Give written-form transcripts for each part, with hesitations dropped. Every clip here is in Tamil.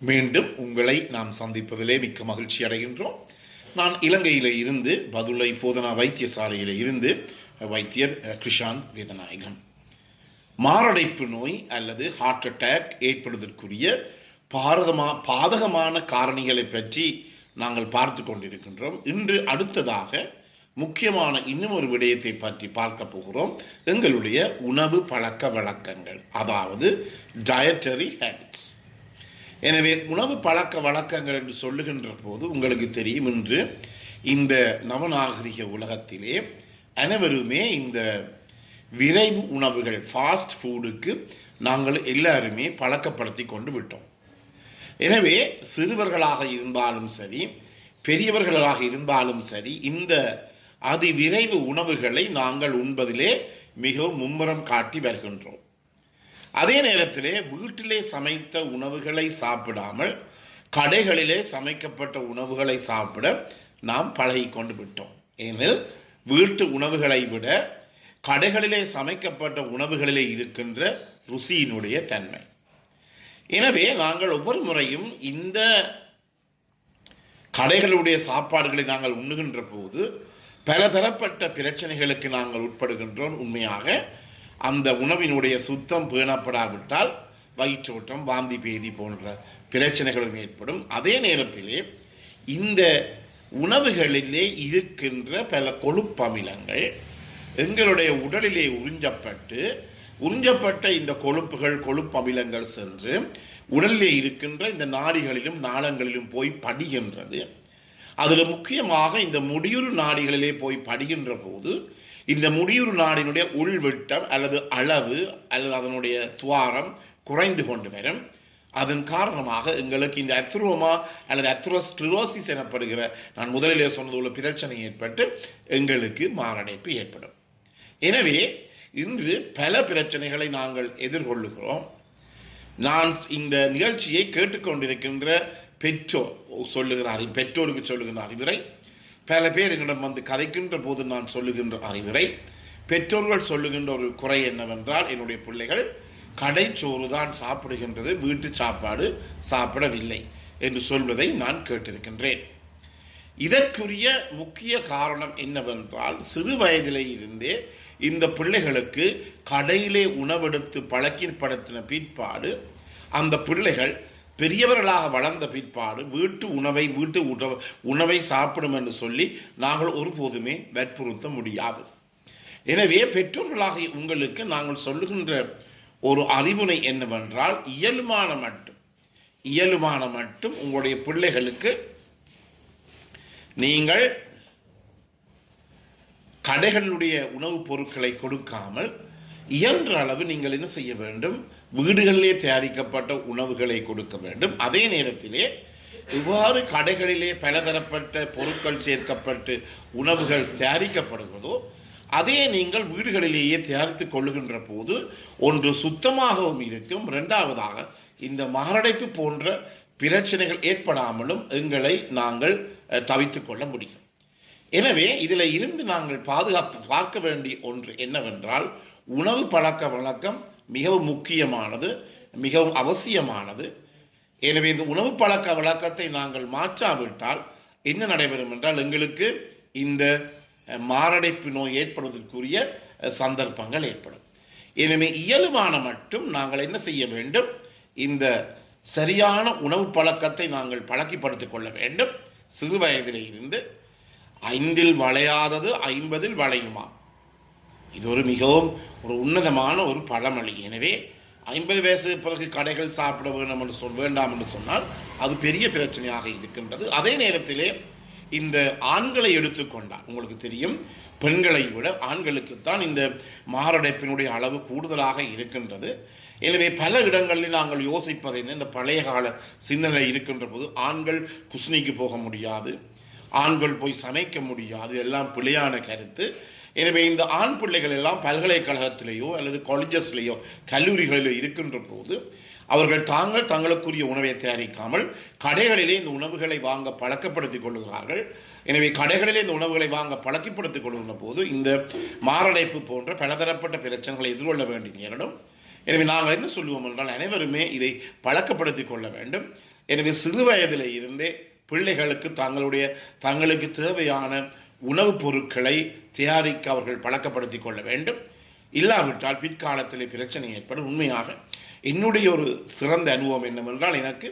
மீண்டும் உங்களை நாம் சந்திப்பதிலே மிக்க மகிழ்ச்சி அடைகின்றோம். நான் இலங்கையில் இருந்து பதுளை போதனா வைத்தியசாலையில் இருந்து வைத்தியர் கிருஷான் வேதநாயகம். மாரடைப்பு நோய் அல்லது ஹார்ட் அட்டாக் ஏற்படுவதற்குரிய பாதகமான காரணிகளை பற்றி நாங்கள் பார்த்து கொண்டிருக்கின்றோம். இன்று அடுத்ததாக முக்கியமான இன்னும் ஒரு விடயத்தை பற்றி பார்க்க போகிறோம். எங்களுடைய உணவு பழக்க வழக்கங்கள், அதாவது டயட்டரி ஹேபிட்ஸ். எனவே உணவு பழக்க வழக்கங்கள் என்று சொல்லுகின்ற போது உங்களுக்கு தெரியும், இன்று இந்த நவநாகரிக உலகத்திலே அனைவருமே இந்த விரைவு உணவுகள், ஃபாஸ்ட் ஃபுட்டுக்கு நாங்கள் எல்லாருமே பழக்கப்படுத்தி கொண்டு விட்டோம். எனவே சிறுவர்களாக இருந்தாலும் சரி, பெரியவர்களாக இருந்தாலும் சரி, இந்த அதிவிரைவு உணவுகளை நாங்கள் உண்பதிலே மிகவும் மும்முரம் காட்டி வருகின்றோம். அதே நேரத்திலே வீட்டிலே சமைத்த உணவுகளை சாப்பிடாமல் கடைகளிலே சமைக்கப்பட்ட உணவுகளை சாப்பிட நாம் பழகி கொண்டு விட்டோம். ஏனெனில் வீட்டு உணவுகளை விட கடைகளிலே சமைக்கப்பட்ட உணவுகளிலே இருக்கின்ற ருசியினுடைய தன்மை. எனவே நாங்கள் ஒவ்வொரு முறையும் இந்த கடைகளுடைய சாப்பாடுகளை நாங்கள் உண்ணுகின்ற போது பலதரப்பட்ட பிரச்சனைகளுக்கு நாங்கள் உட்படுகின்றோம். உண்மையாக அந்த உணவினுடைய சுத்தம் பேணப்படாவிட்டால் வயிற்றோட்டம், வாந்தி பேதி போன்ற பிரச்சனைகளும் ஏற்படும். அதே நேரத்திலே இந்த உணவுகளிலே இருக்கின்ற பல கொழுப்பமிலங்கள் எங்களுடைய உடலிலே உறிஞ்சப்பட்ட இந்த கொழுப்பமிலங்கள் சென்று உடலிலே இருக்கின்ற இந்த நாடிகளிலும் நாளங்களிலும் போய் படிகின்றது. அதில் முக்கியமாக இந்த முடியுறு நாடிகளிலே போய் படிகின்ற போது இந்த முடியுறு நாடினுடைய உள்விட்டம் அல்லது அளவு அல்லது அதனுடைய துவாரம் குறைந்து கொண்டு வரும். அதன் காரணமாக எங்களுக்கு இந்த அத்ரோமா அல்லது அத்ரோஸ்க்ளரோசிஸ் எனப்படுகிற, நான் முதலிலே சொன்னது உள்ள பிரச்சனை ஏற்பட்டு எங்களுக்கு மாரடைப்பு ஏற்படும். எனவே இன்று பல பிரச்சனைகளை நாங்கள் எதிர்கொள்ளுகிறோம். நான் இந்த நிகழ்ச்சியை கேட்டுக்கொண்டிருக்கின்ற பெற்றோருக்கு சொல்லுகின்ற அறிவுரை, பல பேர் எங்களிடம் வந்து கதைக்கின்ற போது நான் சொல்லுகின்ற அறிவுரை, பெற்றோர்கள் சொல்லுகின்ற ஒரு குறை என்னவென்றால், என்னுடைய பிள்ளைகள் கடைச்சோறு தான் சாப்பிடுகின்றது, வீட்டு சாப்பாடு சாப்பிடவில்லை என்று சொல்வதை நான் கேட்டிருக்கின்றேன். இதற்குரிய முக்கிய காரணம் என்னவென்றால், சிறு வயதிலே இருந்தே இந்த பிள்ளைகளுக்கு கடையிலே உணவெடுத்து பழக்கப்படுத்தின பிற்பாடு அந்த பிள்ளைகள் பெரியவர்களாக வளர்ந்த பிற்பாடு வீட்டு உணவை சாப்பிடும் என்று சொல்லி நாங்கள் ஒருபோதுமே வற்புறுத்த முடியாது. எனவே பெற்றோர்களாக உங்களுக்கு நாங்கள் சொல்லுகின்ற ஒரு அறிவுரை என்னவென்றால், இயலுமான மட்டும் உங்களுடைய பிள்ளைகளுக்கு நீங்கள் கடைகளுடைய உணவுப் பொருட்களை கொடுக்காமல் இயன்ற அளவு நீங்கள் என்ன செய்ய வேண்டும், வீடுகளிலே தயாரிக்கப்பட்ட உணவுகளை கொடுக்க வேண்டும். அதே நேரத்திலே இவ்வாறு கடைகளிலே பலதரப்பட்ட பொருட்கள் சேர்க்கப்பட்டு உணவுகள் தயாரிக்கப்படுகிறதோ அதே நீங்கள் வீடுகளிலேயே தயாரித்து கொள்ளுகின்ற போது ஒன்று சுத்தமாகவும் இருக்கும், இரண்டாவதாக இந்த மாரடைப்பு போன்ற பிரச்சனைகள் ஏற்படாமலும் எங்களை நாங்கள் தவித்துக் கொள்ள முடியும். எனவே இதில் இருந்து நாங்கள் பாதுகாப்பு பார்க்க வேண்டிய ஒன்று என்னவென்றால், உணவு பழக்க வழக்கம் மிகவும் முக்கியமானது, மிகவும் அவசியமானது. எனவே இந்த உணவு பழக்க வழக்கத்தை நாங்கள் மாற்றாவிட்டால் என்ன நடைபெறும் என்றால், எங்களுக்கு இந்த மாரடைப்பு நோய் ஏற்படுவதற்குரிய சந்தர்ப்பங்கள் ஏற்படும். எனவே இயலுமான மட்டும் நாங்கள் என்ன செய்ய வேண்டும், இந்த சரியான உணவு பழக்கத்தை நாங்கள் பழக்கிப்படுத்திக் கொள்ள வேண்டும். சிறு வயதிலே இருந்து 5 வளையாதது 50 வளையுமா, இது ஒரு மிகவும் உன்னதமான ஒரு பழமொழி. எனவே 50 வயசு பிறகு கடைகள் சாப்பிட வேண்டாம் என்று சொன்னால் அது பெரிய பிரச்சனையாக இருக்கின்றது. அதே நேரத்திலே இந்த ஆண்களை எடுத்துக்கொண்டால் உங்களுக்கு தெரியும், பெண்களை விட ஆண்களுக்குத்தான் இந்த மாரடைப்பினுடைய அளவு கூடுதலாக இருக்கின்றது. எனவே பல இடங்களில் நாங்கள் யோசிப்பது என்ன, இந்த பழைய கால சிந்தனை இருக்கின்ற போது ஆண்கள் குஸ்னிக்கு போக முடியாது, ஆண்கள் போய் சமைக்க முடியாது, எல்லாம் பிழையான கருத்து. எனவே இந்த ஆண் பிள்ளைகள் எல்லாம் பல்கலைக்கழகத்திலேயோ அல்லது காலேஜஸ்லேயோ கல்லூரிகளிலோ இருக்கின்ற போது அவர்கள் தங்களுக்குரிய உணவை தயாரிக்காமல் கடைகளிலே இந்த உணவுகளை வாங்க பழக்கப்படுத்திக் கொள்கிறார்கள். எனவே கடைகளிலே இந்த உணவுகளை வாங்க பழக்கப்படுத்திக் கொள்கின்ற போது இந்த மாரடைப்பு போன்ற பலதரப்பட்ட பிரச்சனைகளை எதிர்கொள்ள வேண்டிய நேரிடும். எனவே நாங்கள் என்ன சொல்லுவோம் என்றால் அனைவருமே இதை பழக்கப்படுத்தி கொள்ள வேண்டும். எனவே சிறு வயதில் இருந்தே பிள்ளைகளுக்கு தங்களுக்கு தேவையான உணவுப் பொருட்களை தயாரிக்க அவர்கள் பழக்கப்படுத்தி கொள்ள வேண்டும். இல்லாவிட்டால் பிற்காலத்தில் பிரச்சனை ஏற்படும். உண்மையாக என்னுடைய ஒரு சிறந்த அனுபவம் என்னவென்றால், எனக்கு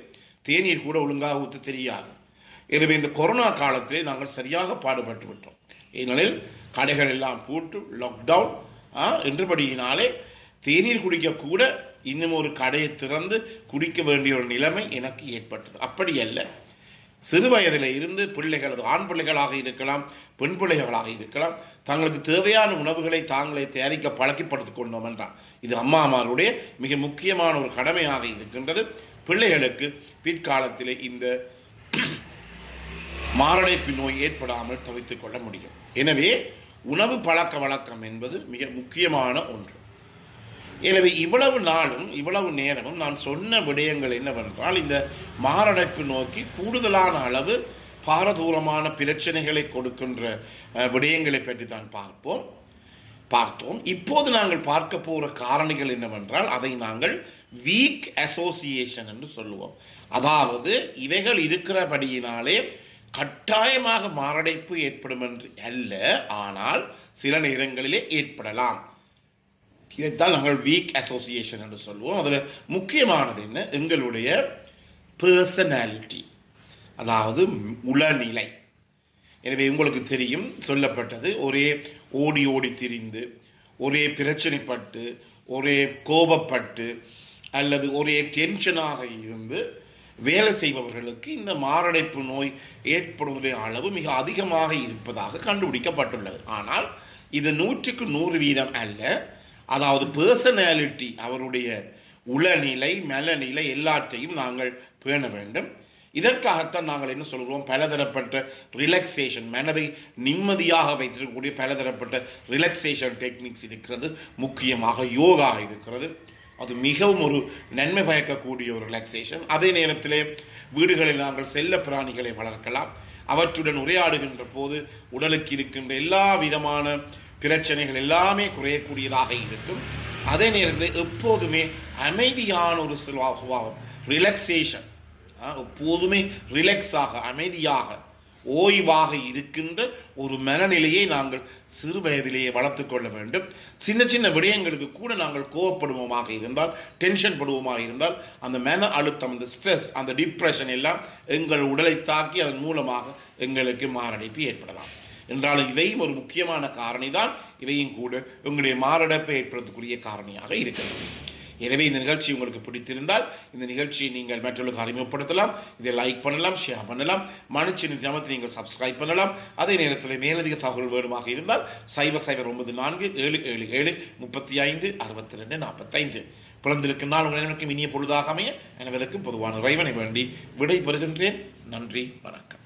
தேநீர் கூட ஒழுங்காக ஊற்ற தெரியாது. எனவே இந்த கொரோனா காலத்திலே நாங்கள் சரியாக பாடுபட்டு விட்டோம். ஏனெனில் கடைகள் எல்லாம் பூட்டு, லாக்டவுன் என்றபடியினாலே தேநீர் குடிக்கக்கூட இன்னும் ஒரு கடையை திறந்து குடிக்க வேண்டிய ஒரு நிலைமை எனக்கு ஏற்பட்டது. அப்படி அல்ல, சிறு வயதில் இருந்து பிள்ளைகள், அது ஆண் பிள்ளைகளாக இருக்கலாம், பெண் பிள்ளைகளாக இருக்கலாம், தங்களுக்கு தேவையான உணவுகளை தாங்களே தயாரிக்க பழக்கப்படுத்திக் கொண்டோம் என்றால் இது அம்மாமாருடைய மிக முக்கியமான ஒரு கடமையாக இருக்கின்றது. பிள்ளைகளுக்கு பிற்காலத்தில் இந்த மாரடைப்பு நோய் ஏற்படாமல் தவிர்த்துக் கொள்ள முடியும். எனவே உணவு பழக்க வழக்கம் என்பது மிக முக்கியமான ஒன்று. எனவே இவ்வளவு நாளும் இவ்வளவு நேரமும் நான் சொன்ன விடயங்கள் என்னவென்றால், இந்த மாரடைப்பு நோக்கி கூடுதலான அளவு பாரதூரமான பிரச்சனைகளை கொடுக்கின்ற விடயங்களை பற்றி தான் பார்த்தோம். இப்போது நாங்கள் பார்க்க போகிற காரணிகள் என்னவென்றால், அதை நாங்கள் வீக் அசோசியேஷன் என்று சொல்லுவோம். அதாவது இவைகள் இருக்கிறபடியினாலே கட்டாயமாக மாரடைப்பு ஏற்படும் என்று அல்ல, ஆனால் சில நேரங்களிலே ஏற்படலாம். இதைத்தான் நாங்கள் வீக் அசோசியேஷன் என்று சொல்லுவோம். அதில் முக்கியமானது என்ன? எங்களுடைய பர்சனாலிட்டி, அதாவது உளநிலை. எனவே உங்களுக்கு தெரியும், சொல்லப்பட்டது, ஒரே ஓடி திரிந்து, ஒரே பிரச்சனைப்பட்டு, ஒரே கோபப்பட்டு, அல்லது ஒரே டென்ஷனாக இருந்து வேலை செய்பவர்களுக்கு இந்த மாரடைப்பு நோய் ஏற்படுவதே அளவு மிக அதிகமாக இருப்பதாக கண்டுபிடிக்கப்பட்டுள்ளது. ஆனால் இது 100% அல்ல. அதாவது பர்சனாலிட்டி, அவருடைய உளநிலை, மனநிலை எல்லாத்தையும் நாங்கள் பேண வேண்டும். இதற்காகத்தான் நாங்கள் என்ன சொல்கிறோம், பலதரப்பட்ட ரிலாக்ஸேஷன், மனதை நிம்மதியாக வைத்திருக்கக்கூடிய பலதரப்பட்ட ரிலாக்ஸேஷன் டெக்னிக்ஸ் இருக்கிறது. முக்கியமாக யோகா இருக்கிறது. அது மிகவும் ஒரு நன்மை பயக்கக்கூடிய ஒரு ரிலாக்ஸேஷன். அதே நேரத்தில் வீடுகளில் நாங்கள் செல்ல பிராணிகளை வளர்க்கலாம். அவற்றுடன் உரையாடுகின்ற போது உடலுக்கு இருக்கின்ற எல்லா விதமான பிரச்சனைகள் எல்லாமே குறையக்கூடியதாக இருக்கும். அதே நேரத்தில் எப்போதுமே அமைதியான ஒரு சுபாவம், ரிலாக்ஸேஷன், எப்போதுமே ரிலாக்ஸாக, அமைதியாக, ஓய்வாக இருக்கின்ற ஒரு மனநிலையை நாங்கள் சிறு வயதிலேயே வளர்த்து கொள்ள வேண்டும். சின்ன சின்ன விடயங்களுக்கு கூட நாங்கள் கோவப்படுவோமாக இருந்தால், டென்ஷன் படுவோமாக இருந்தால், அந்த மன அழுத்தம், அந்த ஸ்ட்ரெஸ், அந்த டிப்ரெஷன் எல்லாம் எங்கள் உடலை தாக்கி அதன் மூலமாக எங்களுக்கு மாரடைப்பு ஏற்படலாம். என்றாலும் இவையும் ஒரு முக்கியமான காரணி தான். இவையும் கூட உங்களுடைய மாரடைப்பை ஏற்படுத்தக்கூடிய காரணியாக இருக்கிறது. எனவே இந்த நிகழ்ச்சி உங்களுக்கு பிடித்திருந்தால் இந்த நிகழ்ச்சியை நீங்கள் மற்றவர்களுக்கு அறிமுகப்படுத்தலாம். இதை லைக் பண்ணலாம், ஷேர் பண்ணலாம், மனுச்சின் கிராமத்தை நீங்கள் சப்ஸ்கிரைப் பண்ணலாம். அதே நேரத்தில் மேலதிக தகவல் வேணுமாக இருந்தால் 0094-7735-62-45 பிறந்திருக்கும் நாள் உங்கள் அனைவருக்கும் இனிய பொழுதாக அமைய அனைவருக்கும் பொதுவான இறைவனை வேண்டி விடை பெறுகின்றேன். நன்றி, வணக்கம்.